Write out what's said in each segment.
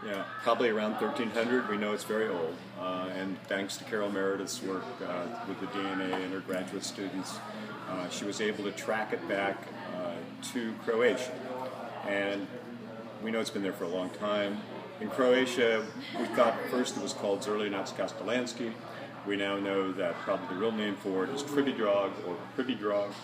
Yeah, probably around 1300. We know it's very old, and thanks to Carol Meredith's work with the DNA and her graduate students, she was able to track it back to Croatia. And we know it's been there for a long time. In Croatia, we thought first it was called Zrljenac Kastelanski. We now know that probably the real name for it is Tribidrog or Pribidrog.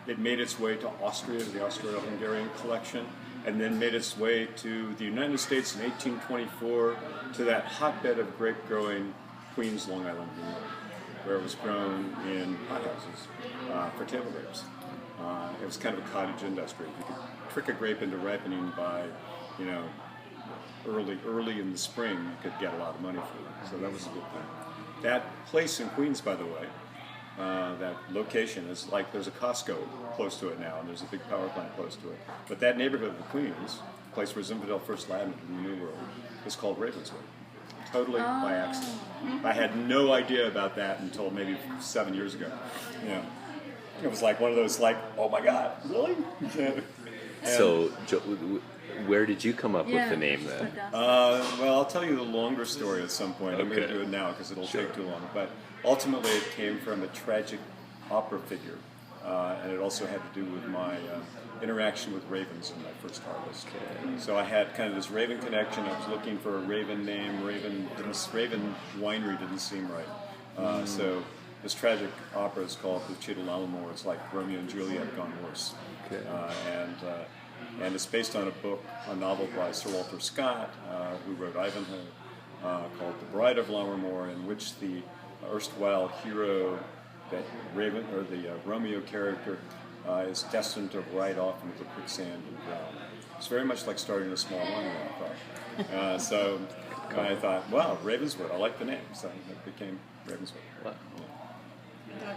It made its way to Austria, to the Austro-Hungarian collection, and then made its way to the United States in 1824 to that hotbed of grape-growing Queens, Long Island, New York, where it was grown in hothouses for table grapes. It was kind of a cottage industry. You could trick a grape into ripening by, early in the spring, you could get a lot of money for it. So that was a good thing. That place in Queens, by the way, that location is like there's a Costco close to it now, and there's a big power plant close to it. But that neighborhood of Queens, the place where Zinfandel first landed in the New World, is called Ravenswood. Totally by accident. I had no idea about that until maybe 7 years ago. It was like one of those, oh my God, really? So, where did you come up with the name then? Well, I'll tell you the longer story at some point. I'm going to do it now because it'll take too long. But ultimately, it came from a tragic opera figure, and it also had to do with my interaction with ravens in my first harvest. So I had kind of this raven connection. I was looking for a raven name. Raven winery didn't seem right. So this tragic opera is called Lucida Lammermoor. It's like Romeo and Juliet gone worse. And it's based on a novel by Sir Walter Scott, who wrote Ivanhoe, called The Bride of Lammermoor, in which the erstwhile hero, that the Romeo character, is destined to ride off into the quicksand and drown. It's very much like starting a small winery, I thought. So I thought, wow, Ravenswood, I like the name, so it became Ravenswood. Wow. Yeah.